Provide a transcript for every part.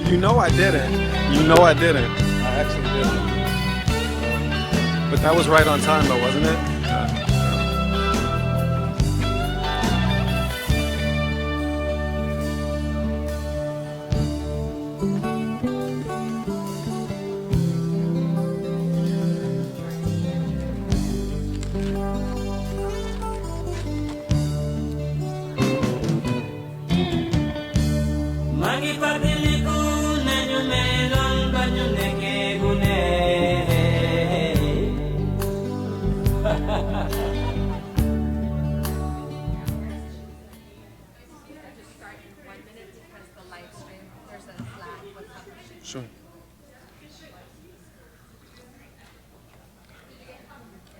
You know I didn't. You know I didn't. I actually didn't. But that was right on time though, wasn't it? Magi fàttaliku nañu meloon ba ñu nekkee gune. Sure.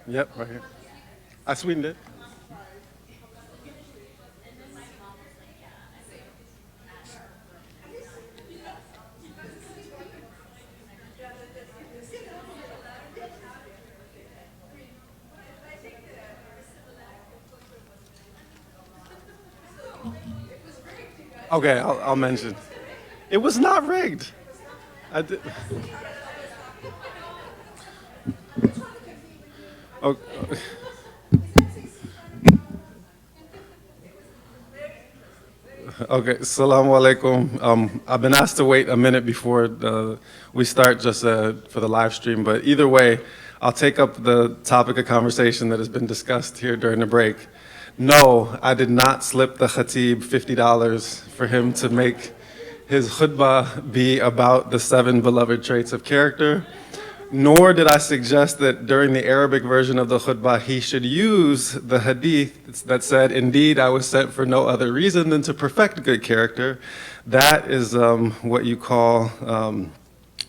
Yep, right here. I sweetened it. Okay, I'll mention. It was not rigged. I did. Oh, okay, Assalamu alaikum. I've been asked to wait a minute before we start just for the live stream, but either way, I'll take up the topic of conversation that has been discussed here during the break. No, I did not slip the khatib $50 for him to make his khutbah be about the 7 beloved traits of character. Nor did I suggest that during the Arabic version of the khutbah, he should use the hadith that said, "Indeed, I was sent for no other reason than to perfect good character." That is what you call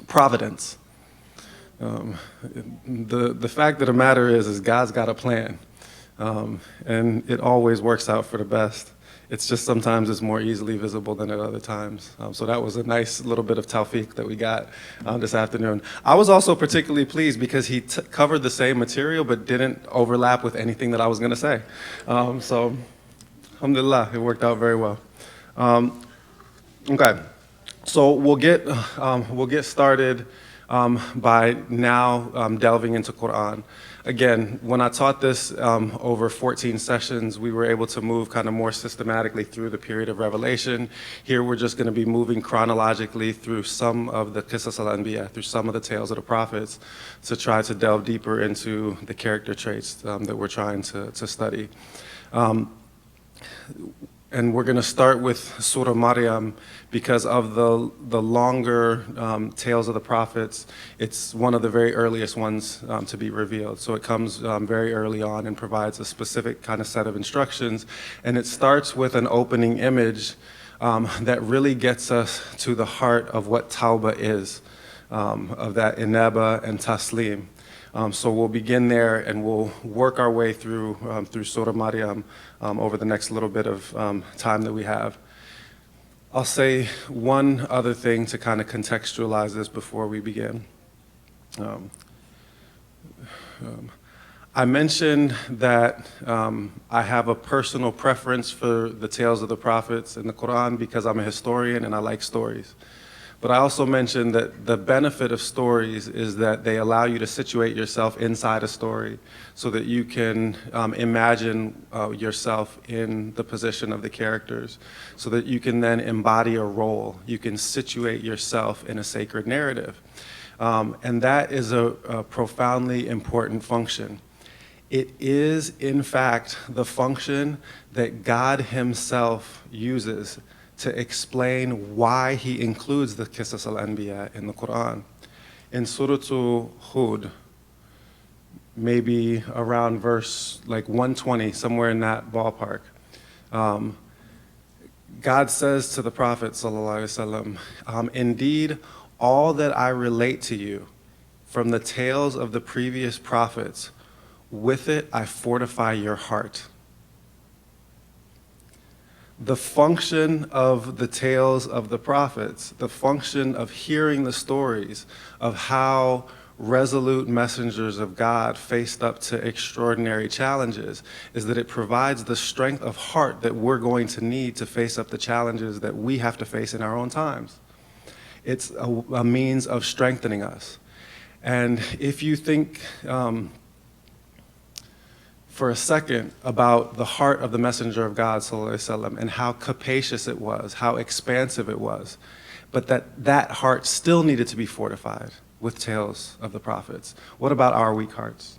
providence. The fact of the matter is God's got a plan, and it always works out for the best. It's just sometimes it's more easily visible than at other times. So that was a nice little bit of tawfiq that we got this afternoon. I was also particularly pleased because he covered the same material but didn't overlap with anything that I was going to say. So, alhamdulillah, it worked out very well. Okay, so we'll get started by now delving into Quran. Again, when I taught this over 14 sessions, we were able to move kind of more systematically through the period of revelation. Here we're just going to be moving chronologically through some of the Qisas al-Anbiya, through some of the tales of the prophets, to try to delve deeper into the character traits that we're trying to study. And we're going to start with Surah Maryam because of the longer tales of the prophets. It's one of the very earliest ones to be revealed. So it comes very early on and provides a specific kind of set of instructions. And it starts with an opening image that really gets us to the heart of what Tawbah is, of that inaba and taslim. So we'll begin there and we'll work our way through Surah Maryam over the next little bit of time that we have. I'll say one other thing to kind of contextualize this before we begin. I mentioned that I have a personal preference for the tales of the prophets in the Quran because I'm a historian and I like stories. But I also mentioned that the benefit of stories is that they allow you to situate yourself inside a story so that you can imagine yourself in the position of the characters, so that you can then embody a role. You can situate yourself in a sacred narrative. And that is a profoundly important function. It is, in fact, the function that God himself uses to explain why he includes the Qisas al-Anbiya in the Quran. In Surah Hud, maybe around verse like 120, somewhere in that ballpark, God says to the Prophet sallallahu alaihi wasallam, "Indeed, all that I relate to you from the tales of the previous prophets, with it I fortify your heart." The function of the tales of the prophets, the function of hearing the stories of how resolute messengers of God faced up to extraordinary challenges, is that it provides the strength of heart that we're going to need to face up the challenges that we have to face in our own times. It's a means of strengthening us. And if you think for a second about the heart of the messenger of God, sallallahu alaihi wasallam, and how capacious it was, how expansive it was, but that heart still needed to be fortified with tales of the prophets. What about our weak hearts?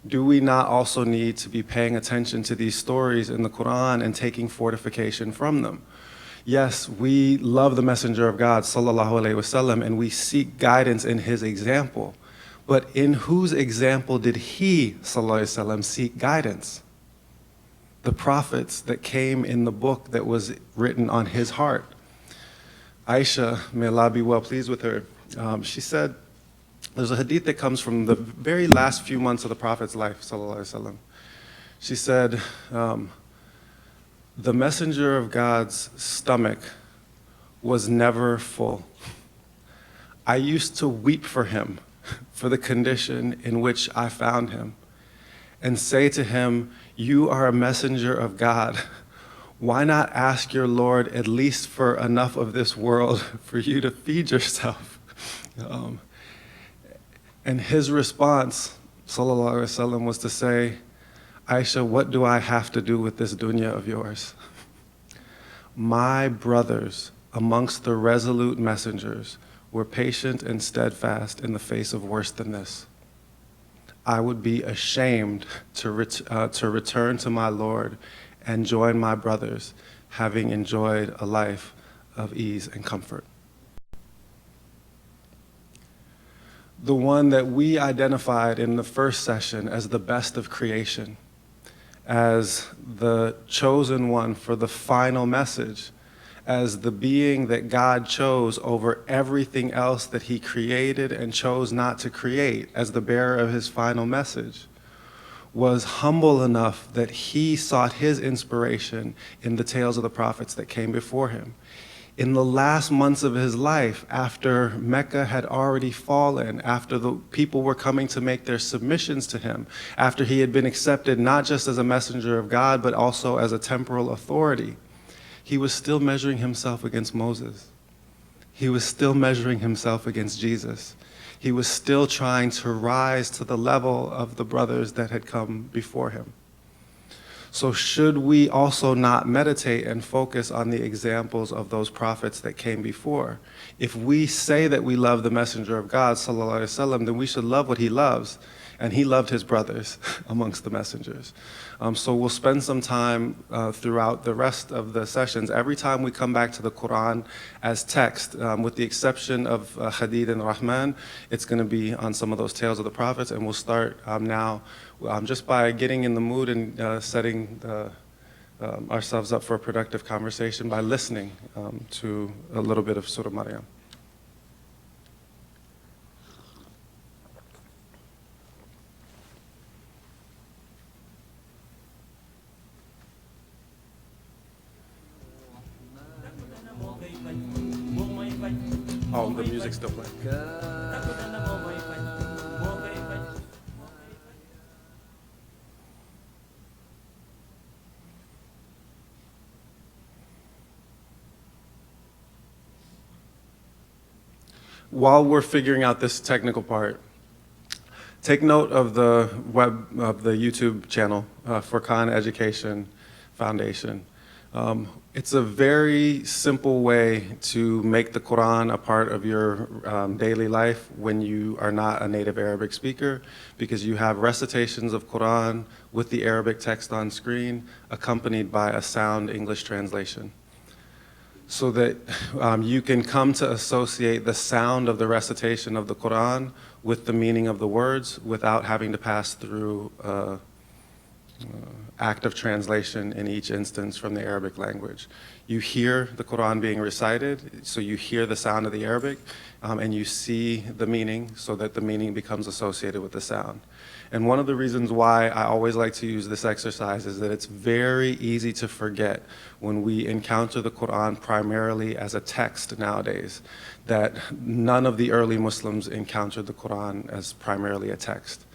Do we not also need to be paying attention to these stories in the Quran and taking fortification from them? Yes, we love the messenger of God, sallallahu alaihi wasallam, and we seek guidance in his example. But in whose example did he, sallallahu alaihi wasallam, seek guidance? The prophets that came in the book that was written on his heart. Aisha, may Allah be well pleased with her, she said, there's a hadith that comes from the very last few months of the Prophet's life, sallallahu alaihi wasallam. She said, the messenger of God's stomach was never full. I used to weep for him, for the condition in which I found him, and say to him, you are a messenger of God. Why not ask your Lord at least for enough of this world for you to feed yourself? And his response, sallallahu alaihi wasallam, was to say, Aisha, what do I have to do with this dunya of yours? My brothers amongst the resolute messengers were patient and steadfast in the face of worse than this. I would be ashamed to return to my Lord and join my brothers, having enjoyed a life of ease and comfort. The one that we identified in the first session as the best of creation, as the chosen one for the final message, as the being that God chose over everything else that he created and chose not to create, as the bearer of his final message, was humble enough that he sought his inspiration in the tales of the prophets that came before him. In the last months of his life, after Mecca had already fallen, after the people were coming to make their submissions to him, after he had been accepted not just as a messenger of God, but also as a temporal authority, he was still measuring himself against Moses. He was still measuring himself against Jesus. He was still trying to rise to the level of the brothers that had come before him. So should we also not meditate and focus on the examples of those prophets that came before? If we say that we love the messenger of God, sallallahu alaihi wasallam, then we should love what he loves. And he loved his brothers amongst the messengers. So we'll spend some time throughout the rest of the sessions. Every time we come back to the Quran as text, with the exception of Hadith and Rahman, it's going to be on some of those tales of the prophets. And we'll start now just by getting in the mood and setting ourselves up for a productive conversation by listening to a little bit of Surah Maryam. Oh, the music's still playing. While we're figuring out this technical part, take note of the YouTube channel, Furqan Education Foundation. It's a very simple way to make the Quran a part of your daily life when you are not a native Arabic speaker, because you have recitations of Quran with the Arabic text on screen accompanied by a sound English translation, so that you can come to associate the sound of the recitation of the Quran with the meaning of the words without having to pass through act of translation in each instance from the Arabic language. You hear the Quran being recited, so you hear the sound of the Arabic, and you see the meaning, so that the meaning becomes associated with the sound. And one of the reasons why I always like to use this exercise is that it's very easy to forget when we encounter the Quran primarily as a text nowadays, that none of the early Muslims encountered the Quran as primarily a text.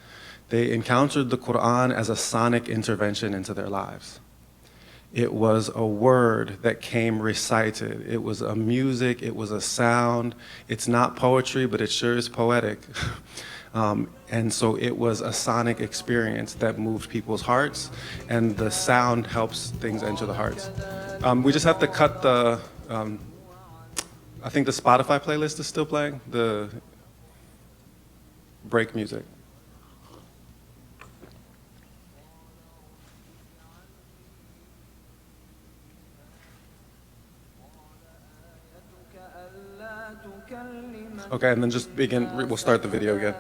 They encountered the Quran as a sonic intervention into their lives. It was a word that came recited. It was a music, it was a sound. It's not poetry, but it sure is poetic. And so it was a sonic experience that moved people's hearts, and the sound helps things enter the hearts. We just have to cut the, I think the Spotify playlist is still playing, the break music. Okay, and then just begin, we'll start the video again.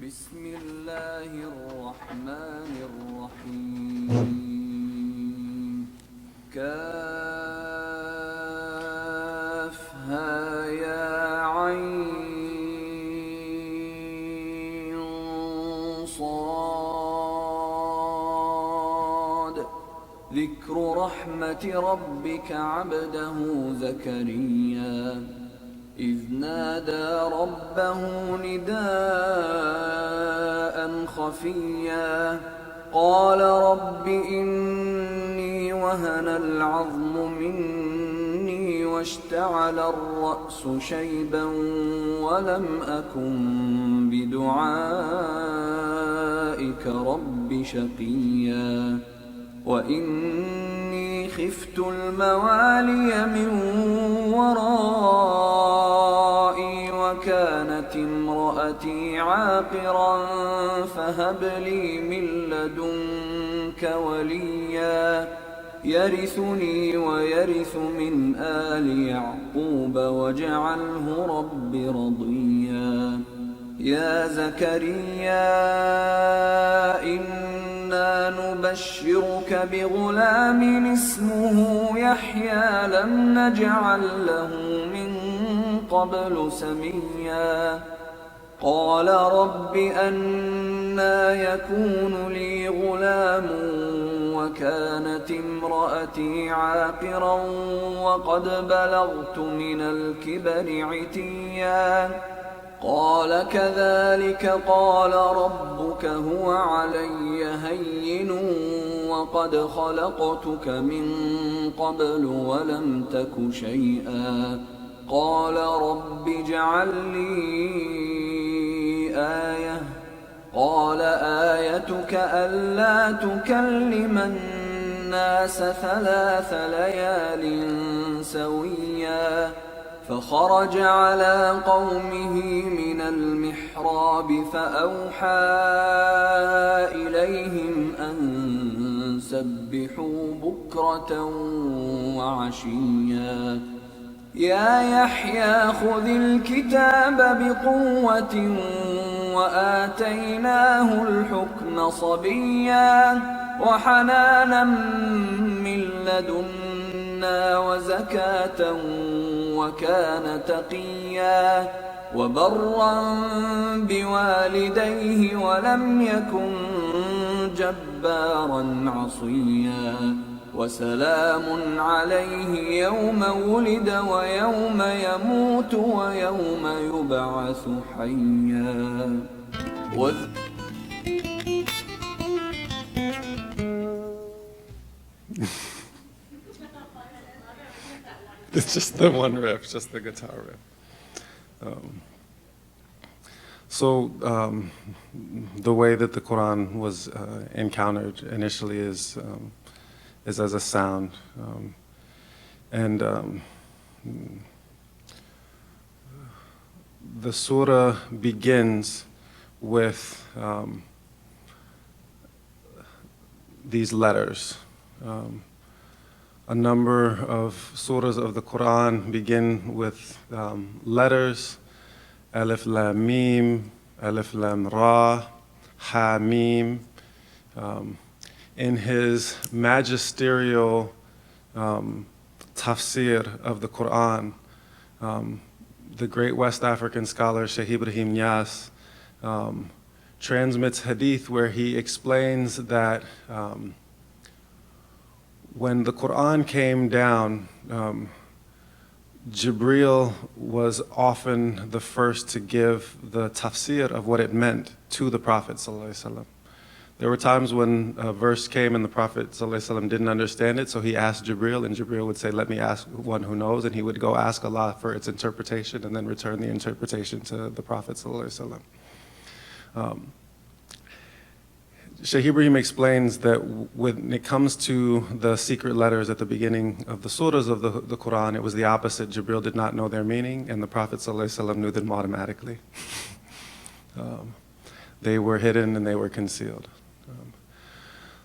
بسم الله الرحمن الرحيم كافها يا عين صاد ذكر رحمة ربك عبده زكريا إذ نادى ربه نداء خفيا قال رب إني وهن العظم مني واشتعل الرأس شيبا ولم أكن بدعائك رب شقيا وإني خفت الموالي من ورائي وكانت امرأتي عاقرا فهب لي من لدنك وليا يرثني ويرث من آل يعقوب واجعله رب رضيا يا زكريا إنا نبشرك بغلام اسمه يحيى لم نجعل له من قبل سميا قال رب أنى يكون لي غلام وكانت امرأتي عاقرا وقد بلغت من الكبر عتيا قال كذلك قال ربك هو علي هين وقد خلقتك من قبل ولم تك شيئا قال رب اجعل لي آية قال آيتك ألا تكلم الناس 3 ليال سويا فخرج على قومه من المحراب فأوحى إليهم أن سبحوا بكرة وعشيا يا يحيى خذ الكتاب بقوة وآتيناه الحكم صبيا وحنانا من لدنا وزكاة وكان تقيا وبرا بوالديه ولم يكن جبارا عصيا وسلام عليه يوم ولد ويوم يموت ويوم يبعث حيا It's just the one riff, just the guitar riff. The way that the Quran was encountered initially is as a sound. The surah begins with these letters. A number of surahs of the Quran begin with letters, Alif Lam Mim, Alif Lam Ra, Ha Mim. In his magisterial tafsir of the Quran, the great West African scholar Shaykh Ibrahim Niass transmits hadith where he explains that When the Quran came down, Jibril was often the first to give the tafsir of what it meant to the Prophet ﷺ. There were times when a verse came and the Prophet ﷺ didn't understand it, so he asked Jibril, and Jibril would say, let me ask one who knows, and he would go ask Allah for its interpretation and then return the interpretation to the Prophet ﷺ. Shaykh Ibrahim explains that when it comes to the secret letters at the beginning of the surahs of the Quran, it was the opposite. Jibril did not know their meaning, and the Prophet ﷺ knew them automatically. They were hidden and they were concealed.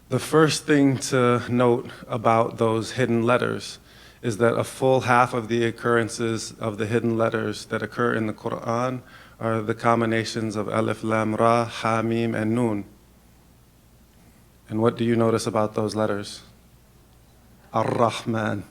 The first thing to note about those hidden letters is that a full half of the occurrences of the hidden letters that occur in the Quran are the combinations of Alif, Lam, Ra, Ha, Mim, and Nun. And what do you notice about those letters? Ar-Rahman.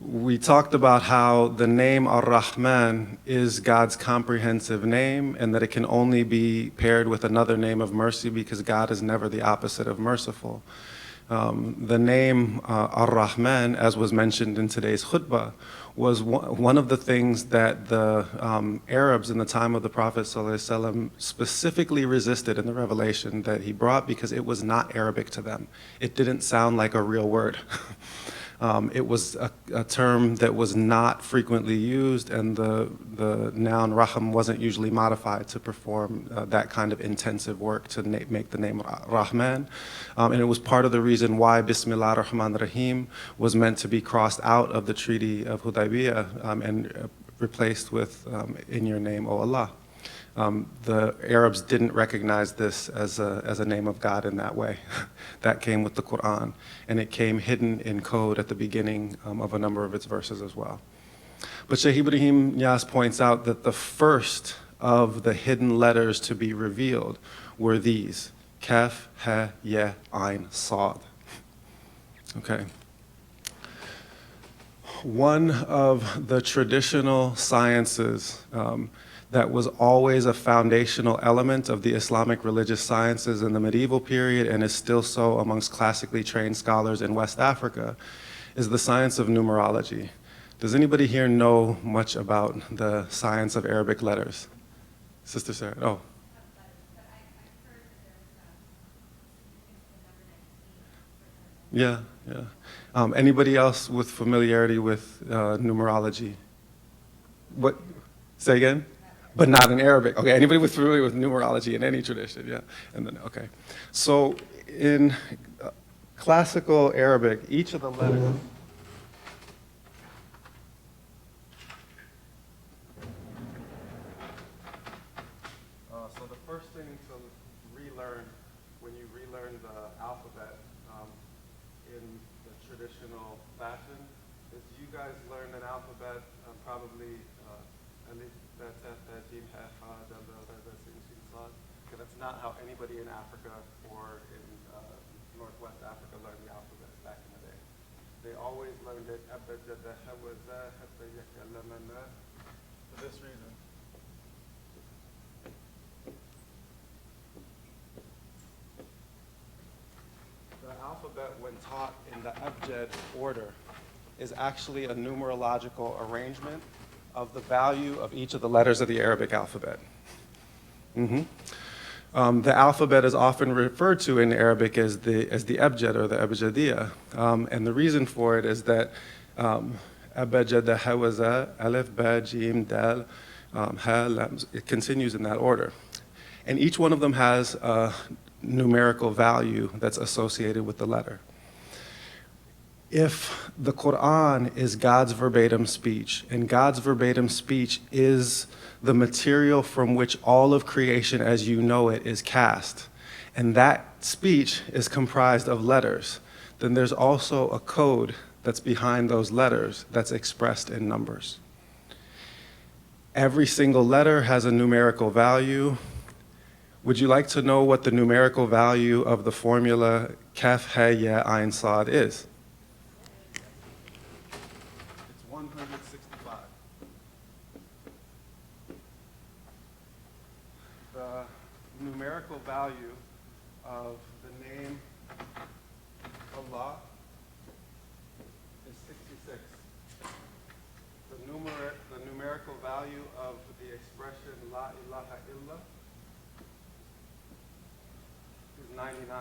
We talked about how the name Ar-Rahman is God's comprehensive name and that it can only be paired with another name of mercy because God is never the opposite of merciful. The name Ar-Rahman, as was mentioned in today's khutbah, was one of the things that the Arabs in the time of the Prophet ﷺ specifically resisted in the revelation that he brought because it was not Arabic to them. It didn't sound like a real word. It was a term that was not frequently used, and the noun Raham wasn't usually modified to perform that kind of intensive work to make the name Rahman. And it was part of the reason why Bismillah ar-Rahman ar-Rahim was meant to be crossed out of the Treaty of Hudaybiyah and replaced with in your name, O Allah. The Arabs didn't recognize this as a name of God in that way. That came with the Quran, and it came hidden in code at the beginning of a number of its verses as well. But Shaykh Ibrahim Yas points out that the first of the hidden letters to be revealed were these: Kaf, Ha, Ya, Ain, Sad. Okay. One of the traditional sciences that was always a foundational element of the Islamic religious sciences in the medieval period and is still so amongst classically trained scholars in West Africa is the science of numerology. Does anybody here know much about the science of Arabic letters? Sister Sarah? Oh. Yeah, yeah. Anybody else with familiarity with numerology? What? Say again? But not in Arabic. Okay, anybody with familiar with numerology in any tradition? Yeah, and then, okay. So in classical Arabic, each of the letters so the first thing to relearn when you relearn the alphabet in the traditional fashion is you guys learn an alphabet probably Alif, Bet, Tet, Bet, Jim, He, Ha, Dal, Dal, Dal, Dal, Sin, Shin, Sad. Okay, that's not how anybody in Africa or in Northwest Africa learned the alphabet back in the day. They always learned it Abajada, Hawaza, Hatta, Yakalamana, for this reason. The alphabet, when taught in the Abjad order, is actually a numerological arrangement of the value of each of the letters of the Arabic alphabet. The alphabet is often referred to in Arabic as the Abjad or the Abjadiyya. And the reason for it is that Abjad, Hawaza, Alif, Ba, Jim, Dal, Ha, Lam, it continues in that order. And each one of them has a numerical value that's associated with the letter. If the Quran is God's verbatim speech, and God's verbatim speech is the material from which all of creation as you know it is cast, and that speech is comprised of letters, then there's also a code that's behind those letters that's expressed in numbers. Every single letter has a numerical value. Would you like to know what the numerical value of the formula Kaf, Ha, Ya, Ain, Sad is? 165. The numerical value of the name Allah is 66. The numerical value of the expression La ilaha illa is 99.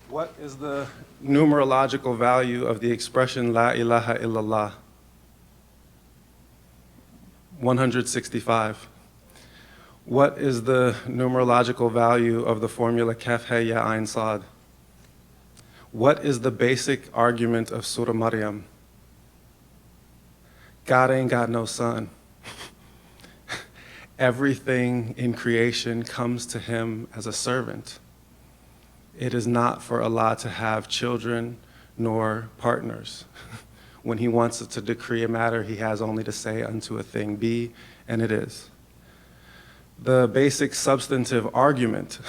What is the numerological value of the expression La ilaha illallah? 165. What is the numerological value of the formula Kaf He Ya Ain Sad? What is the basic argument of Surah Maryam? God ain't got no son. Everything in creation comes to him as a servant. It is not for Allah to have children nor partners. When he wants to decree a matter, he has only to say unto a thing, be, and it is. The basic substantive argument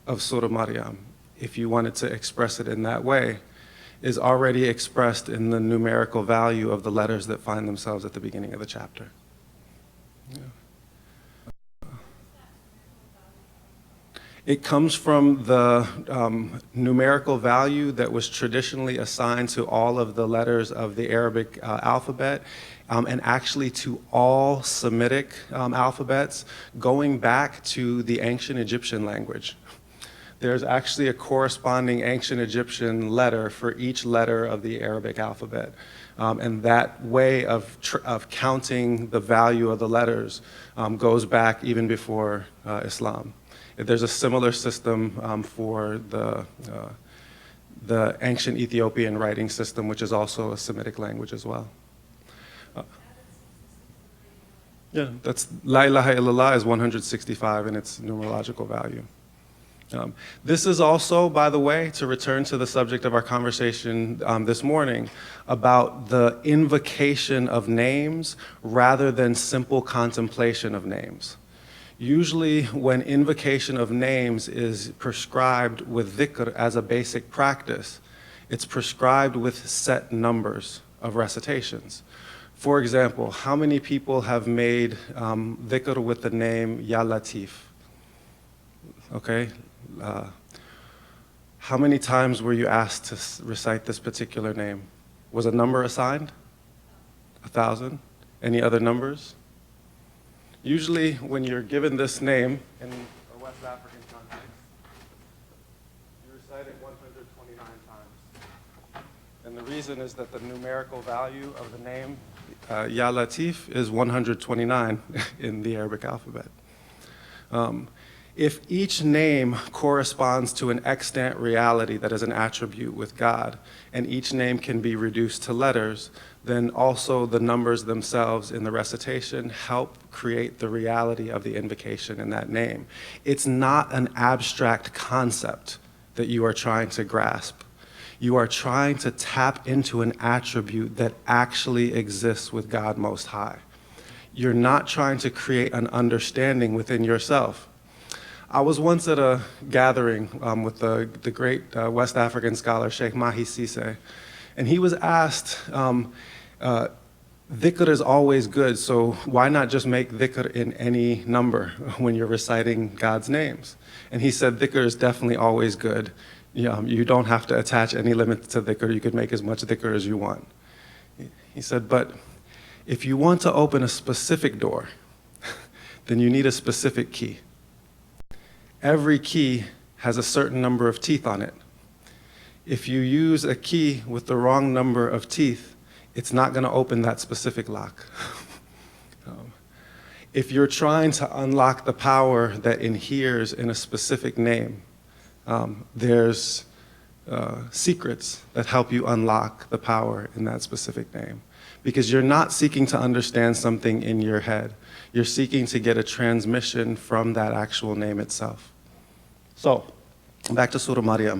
of Surah Maryam, if you wanted to express it in that way, is already expressed in the numerical value of the letters that find themselves at the beginning of the chapter. Yeah. It comes from the numerical value that was traditionally assigned to all of the letters of the Arabic alphabet, and actually to all Semitic alphabets, going back to the ancient Egyptian language. There's actually a corresponding ancient Egyptian letter for each letter of the Arabic alphabet. And that way of counting the value of the letters goes back even before Islam. There's a similar system for the ancient Ethiopian writing system, which is also a Semitic language as well. Yeah, that's La ilaha illallah is 165 in its numerological value. This is also, by the way, to return to the subject of our conversation this morning, about the invocation of names rather than simple contemplation of names. Usually when invocation of names is prescribed with dhikr as a basic practice, it's prescribed with set numbers of recitations. For example, how many people have made dhikr with the name Ya Latif? Okay. How many times were you asked to recite this particular name? Was a number assigned? 1,000? Any other numbers? Usually when you're given this name in a West African context, you recite it 129 times. And the reason is that the numerical value of the name Ya Latif is 129 in the Arabic alphabet. If each name corresponds to an extant reality that is an attribute with God, and each name can be reduced to letters, then also the numbers themselves in the recitation help create the reality of the invocation in that name. It's not an abstract concept that you are trying to grasp. You are trying to tap into an attribute that actually exists with God Most High. You're not trying to create an understanding within yourself. I was once at a gathering with the great West African scholar, Sheikh Mahi Sise, and he was asked, dhikr is always good, so why not just make dhikr in any number when you're reciting God's names? And he said, dhikr is definitely always good. You don't have to attach any limit to dhikr. You could make as much dhikr as you want. He said, but if you want to open a specific door, then you need a specific key. Every key has a certain number of teeth on it. If you use a key with the wrong number of teeth, it's not going to open that specific lock. If you're trying to unlock the power that inheres in a specific name, there's secrets that help you unlock the power in that specific name. Because you're not seeking to understand something in your head. You're seeking to get a transmission from that actual name itself. So, back to Surah Maryam.